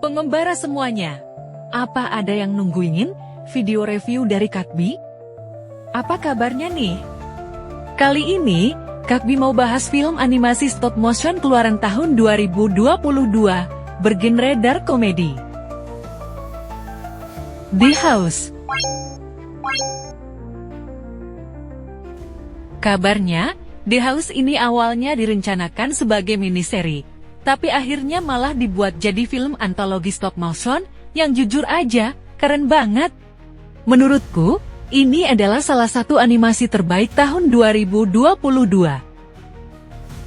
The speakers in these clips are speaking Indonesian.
Pengembara semuanya, apa ada yang nungguin video review dari Kakbi? Apa kabarnya nih? Kali ini, Kakbi mau bahas film animasi stop motion keluaran tahun 2022, bergenre dark comedy. The House. Kabarnya, The House ini awalnya direncanakan sebagai miniseri, tapi akhirnya malah dibuat jadi film antologi stop motion yang jujur aja, keren banget. Menurutku, ini adalah salah satu animasi terbaik tahun 2022.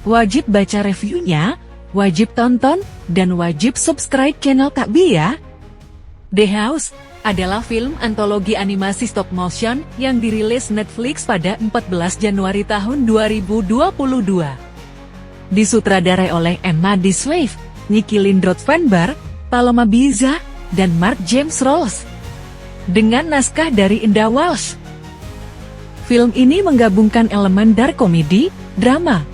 Wajib baca reviewnya, wajib tonton, dan wajib subscribe channel Kakbi ya. The House adalah film antologi animasi stop motion yang dirilis Netflix pada 14 Januari tahun 2022. Disutradarai oleh Emma DeSwave, Nikki Lindroth-Venbar, Paloma Biza, dan Mark James Rolls. Dengan naskah dari Indah Walsh. Film ini menggabungkan elemen dark comedy, drama,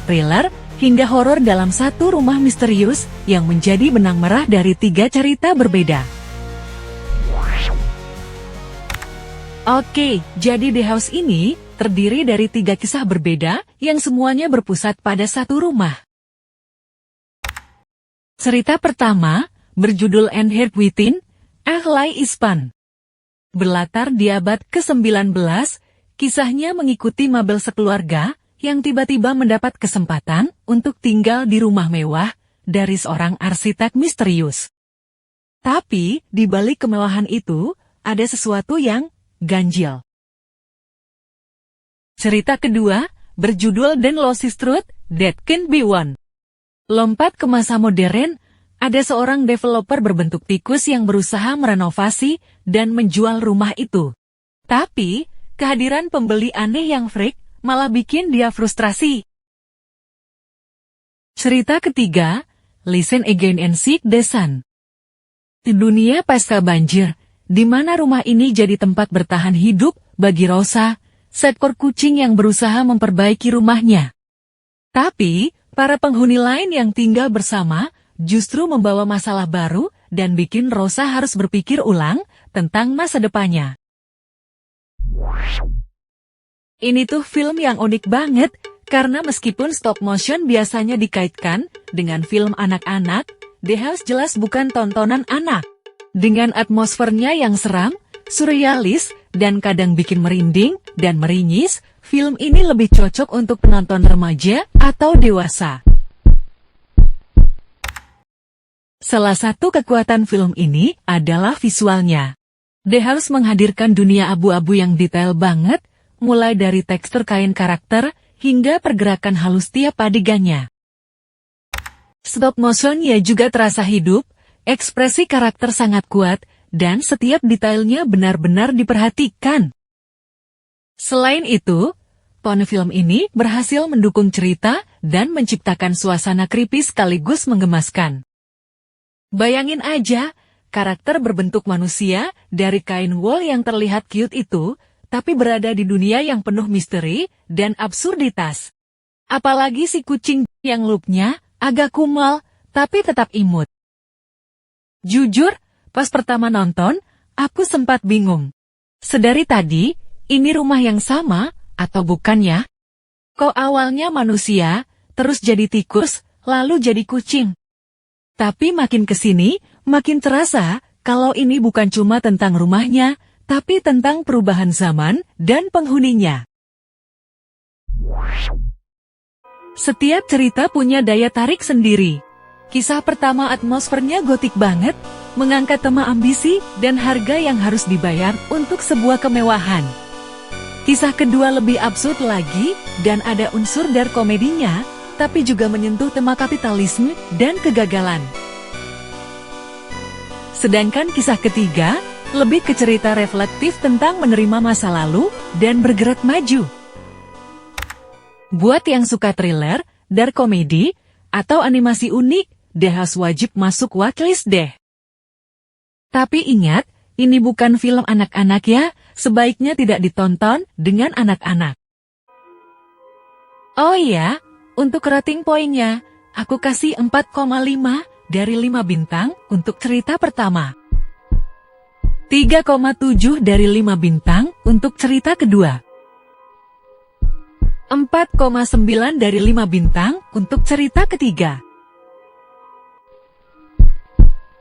thriller, hingga horor dalam satu rumah misterius yang menjadi benang merah dari 3 cerita berbeda. Oke, jadi The House ini terdiri dari 3 kisah berbeda yang semuanya berpusat pada satu rumah. Cerita pertama, berjudul And Heart Within, Ahlai Ispan. Berlatar di abad ke-19, kisahnya mengikuti Mabel sekeluarga yang tiba-tiba mendapat kesempatan untuk tinggal di rumah mewah dari seorang arsitek misterius. Tapi, di balik kemewahan itu, ada sesuatu yang ganjil. Cerita kedua, berjudul The Losest Truth, That Can Be Won. Lompat ke masa modern, ada seorang developer berbentuk tikus yang berusaha merenovasi dan menjual rumah itu. Tapi, kehadiran pembeli aneh yang freak malah bikin dia frustrasi. Cerita ketiga, Listen Again and Seek the Sun. Di dunia pasca banjir, di mana rumah ini jadi tempat bertahan hidup bagi Rosa, seekor kucing yang berusaha memperbaiki rumahnya. Tapi, para penghuni lain yang tinggal bersama justru membawa masalah baru dan bikin Rosa harus berpikir ulang tentang masa depannya. Ini tuh film yang unik banget, karena meskipun stop motion biasanya dikaitkan dengan film anak-anak, The House jelas bukan tontonan anak. Dengan atmosfernya yang seram, surrealis, dan kadang bikin merinding dan meringis, film ini lebih cocok untuk penonton remaja atau dewasa. Salah satu kekuatan film ini adalah visualnya. The House menghadirkan dunia abu-abu yang detail banget, mulai dari tekstur kain karakter hingga pergerakan halus tiap adegannya. Stop motionnya juga terasa hidup, ekspresi karakter sangat kuat, dan setiap detailnya benar-benar diperhatikan. Selain itu, tone film ini berhasil mendukung cerita dan menciptakan suasana creepy sekaligus menggemaskan. Bayangin aja, karakter berbentuk manusia dari kain wool yang terlihat cute itu, tapi berada di dunia yang penuh misteri dan absurditas. Apalagi si kucing yang looknya agak kumal, tapi tetap imut. Jujur, pas pertama nonton, aku sempat bingung. Sedari tadi, ini rumah yang sama, atau bukan ya? Kok awalnya manusia, terus jadi tikus, lalu jadi kucing? Tapi makin kesini, makin terasa, kalau ini bukan cuma tentang rumahnya, tapi tentang perubahan zaman dan penghuninya. Setiap cerita punya daya tarik sendiri. Kisah pertama atmosfernya gotik banget, mengangkat tema ambisi dan harga yang harus dibayar untuk sebuah kemewahan. Kisah kedua lebih absurd lagi, dan ada unsur dark komedinya, tapi juga menyentuh tema kapitalisme dan kegagalan. Sedangkan kisah ketiga, lebih ke cerita reflektif tentang menerima masa lalu dan bergerak maju. Buat yang suka thriller, dark komedi, atau animasi unik, The House wajib masuk watchlist deh. Tapi ingat, ini bukan film anak-anak ya, sebaiknya tidak ditonton dengan anak-anak. Oh iya, untuk rating poinnya, aku kasih 4,5 dari 5 bintang untuk cerita pertama. 3,7 dari 5 bintang untuk cerita kedua. 4,9 dari 5 bintang untuk cerita ketiga.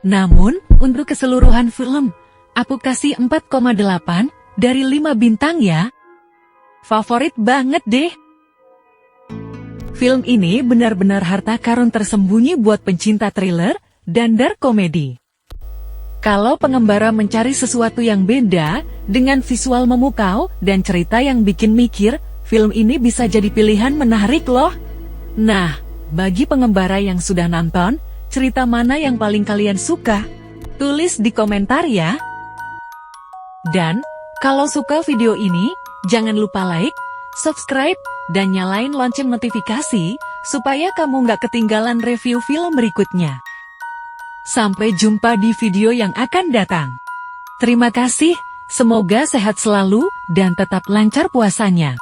Namun, untuk keseluruhan film, aku kasih 4,8 dari 5 bintang ya. Favorit banget deh. Film ini benar-benar harta karun tersembunyi buat pencinta thriller dan dark comedy. Kalau pengembara mencari sesuatu yang beda, dengan visual memukau dan cerita yang bikin mikir, film ini bisa jadi pilihan menarik loh. Nah, bagi pengembara yang sudah nonton, cerita mana yang paling kalian suka? Tulis di komentar ya. Dan, kalau suka video ini, jangan lupa like, subscribe, dan nyalain lonceng notifikasi, supaya kamu nggak ketinggalan review film berikutnya. Sampai jumpa di video yang akan datang. Terima kasih, semoga sehat selalu, dan tetap lancar puasanya.